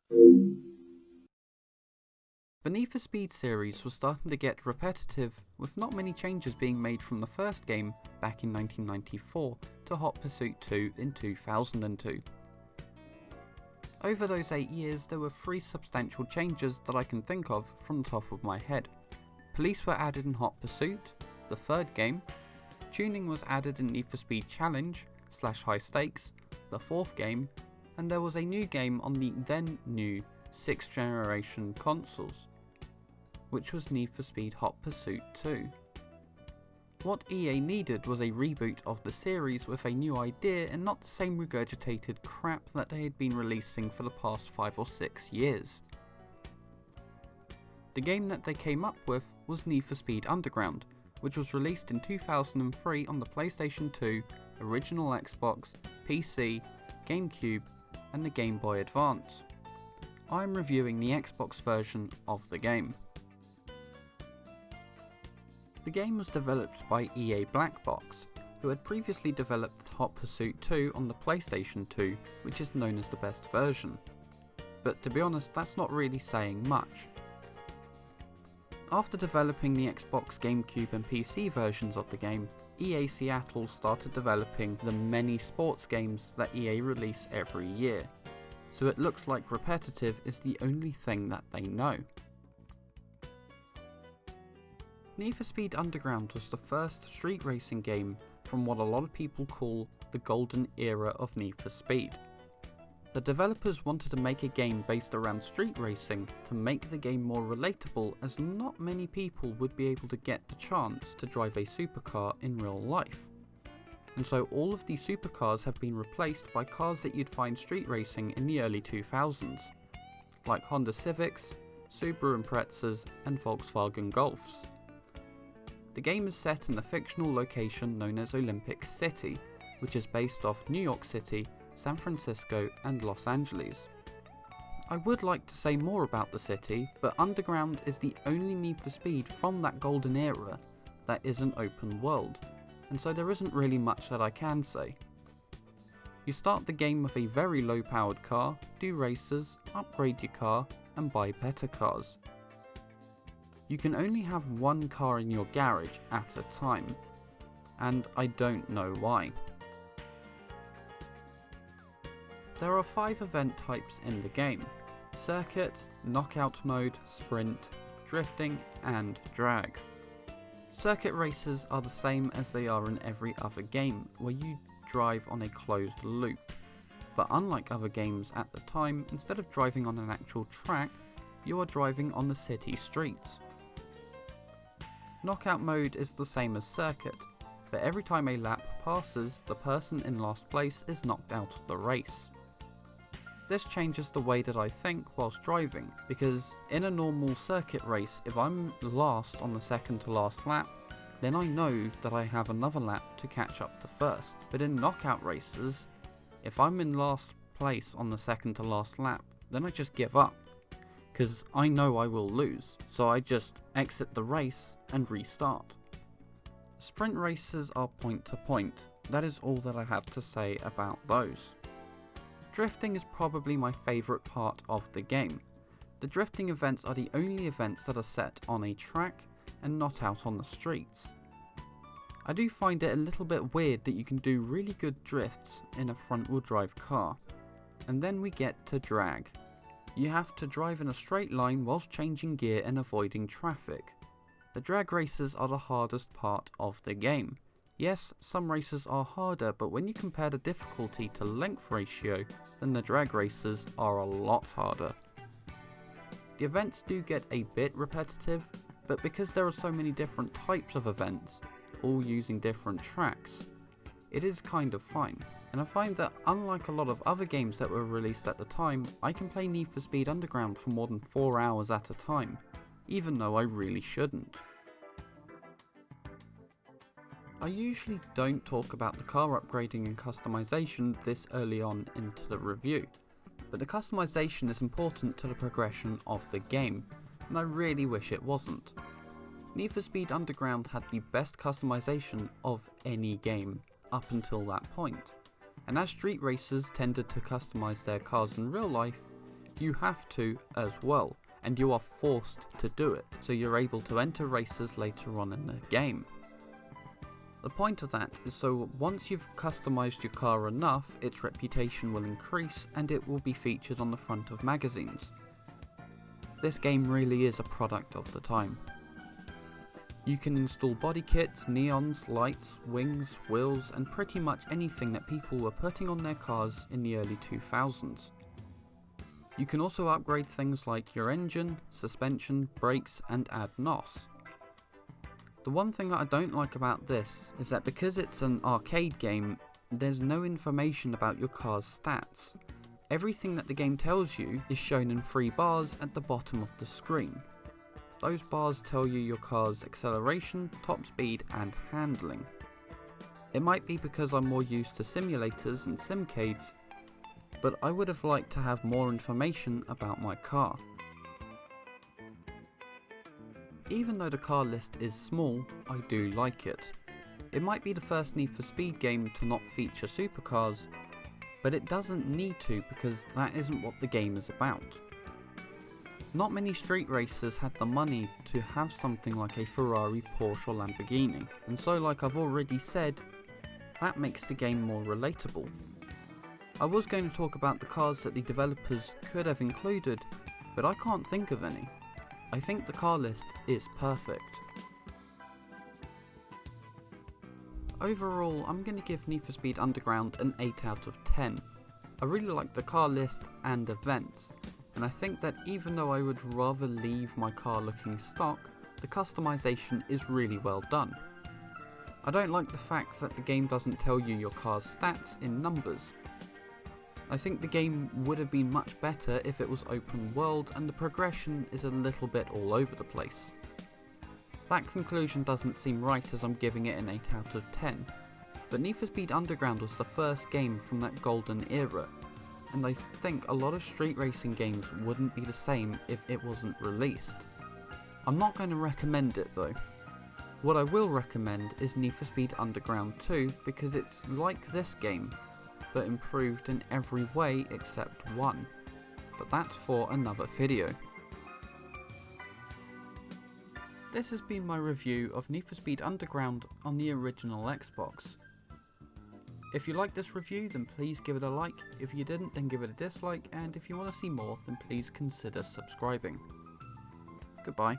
The Need for Speed series was starting to get repetitive, with not many changes being made from the first game back in 1994 to Hot Pursuit 2 in 2002. Over those 8 years, there were 3 substantial changes that I can think of from the top of my head. Police were added in Hot Pursuit, the third game. Tuning was added in Need for Speed Challenge / High Stakes, the fourth game, and there was a new game on the then new 6th generation consoles, which was Need for Speed Hot Pursuit 2. What EA needed was a reboot of the series with a new idea and not the same regurgitated crap that they had been releasing for the past 5 or 6 years. The game that they came up with was Need for Speed Underground, which was released in 2003 on the PlayStation 2, original Xbox, PC, GameCube, and the Game Boy Advance. I'm reviewing the Xbox version of the game. The game was developed by EA Black Box, who had previously developed Hot Pursuit 2 on the PlayStation 2, which is known as the best version. But to be honest, that's not really saying much. After developing the Xbox, GameCube and PC versions of the game, EA Seattle started developing the many sports games that EA release every year, so it looks like repetitive is the only thing that they know. Need for Speed Underground was the first street racing game from what a lot of people call the golden era of Need for Speed. The developers wanted to make a game based around street racing to make the game more relatable, as not many people would be able to get the chance to drive a supercar in real life. And so all of these supercars have been replaced by cars that you'd find street racing in the early 2000s, like Honda Civics, Subaru Imprezas and Volkswagen Golfs. The game is set in the fictional location known as Olympic City, which is based off New York City, San Francisco and Los Angeles. I would like to say more about the city, but Underground is the only Need for Speed from that golden era that is an open world, and so there isn't really much that I can say. You start the game with a very low powered car, do races, upgrade your car and buy better cars. You can only have one car in your garage at a time, and I don't know why. There are 5 event types in the game: circuit, knockout mode, sprint, drifting and drag. Circuit races are the same as they are in every other game, where you drive on a closed loop, but unlike other games at the time, instead of driving on an actual track, you are driving on the city streets. Knockout mode is the same as circuit, but every time a lap passes, the person in last place is knocked out of the race. This changes the way that I think whilst driving, because in a normal circuit race, if I'm last on the second to last lap, then I know that I have another lap to catch up to first. But in knockout races, if I'm in last place on the second to last lap, then I just give up, because I know I will lose, so I just exit the race and restart. Sprint races are point to point. That is all that I have to say about those. Drifting is probably my favourite part of the game. The drifting events are the only events that are set on a track and not out on the streets. I do find it a little bit weird that you can do really good drifts in a front wheel drive car. And then we get to drag. You have to drive in a straight line whilst changing gear and avoiding traffic. The drag races are the hardest part of the game. Yes, some races are harder, but when you compare the difficulty to length ratio, then the drag races are a lot harder. The events do get a bit repetitive, but because there are so many different types of events, all using different tracks, it is kind of fine. And I find that unlike a lot of other games that were released at the time, I can play Need for Speed Underground for more than 4 hours at a time, even though I really shouldn't. I usually don't talk about the car upgrading and customization this early on into the review, but the customization is important to the progression of the game, and I really wish it wasn't. Need for Speed Underground had the best customization of any game up until that point, and as street racers tended to customize their cars in real life, you have to as well, and you are forced to do it, so you're able to enter races later on in the game. The point of that is so once you've customized your car enough, its reputation will increase and it will be featured on the front of magazines. This game really is a product of the time. You can install body kits, neons, lights, wings, wheels, and pretty much anything that people were putting on their cars in the early 2000s. You can also upgrade things like your engine, suspension, brakes, and add NOS. The one thing that I don't like about this is that because it's an arcade game, there's no information about your car's stats. Everything that the game tells you is shown in 3 bars at the bottom of the screen. Those bars tell you your car's acceleration, top speed, and handling. It might be because I'm more used to simulators and simcades, but I would have liked to have more information about my car. Even though the car list is small, I do like it. It might be the first Need for Speed game to not feature supercars, but it doesn't need to because that isn't what the game is about. Not many street racers had the money to have something like a Ferrari, Porsche or Lamborghini, and so like I've already said, that makes the game more relatable. I was going to talk about the cars that the developers could have included, but I can't think of any. I think the car list is perfect. Overall, I'm going to give Need for Speed Underground an 8 out of 10. I really like the car list and events, and I think that even though I would rather leave my car looking stock, the customization is really well done. I don't like the fact that the game doesn't tell you your car's stats in numbers. I think the game would have been much better if it was open world and the progression is a little bit all over the place. That conclusion doesn't seem right as I'm giving it an 8 out of 10, but Need for Speed Underground was the first game from that golden era, and I think a lot of street racing games wouldn't be the same if it wasn't released. I'm not going to recommend it though. What I will recommend is Need for Speed Underground 2 because it's like this game, but improved in every way except one, but that's for another video. This has been my review of Need for Speed Underground on the original Xbox. If you liked this review then please give it a like, if you didn't then give it a dislike, and if you want to see more then please consider subscribing. Goodbye.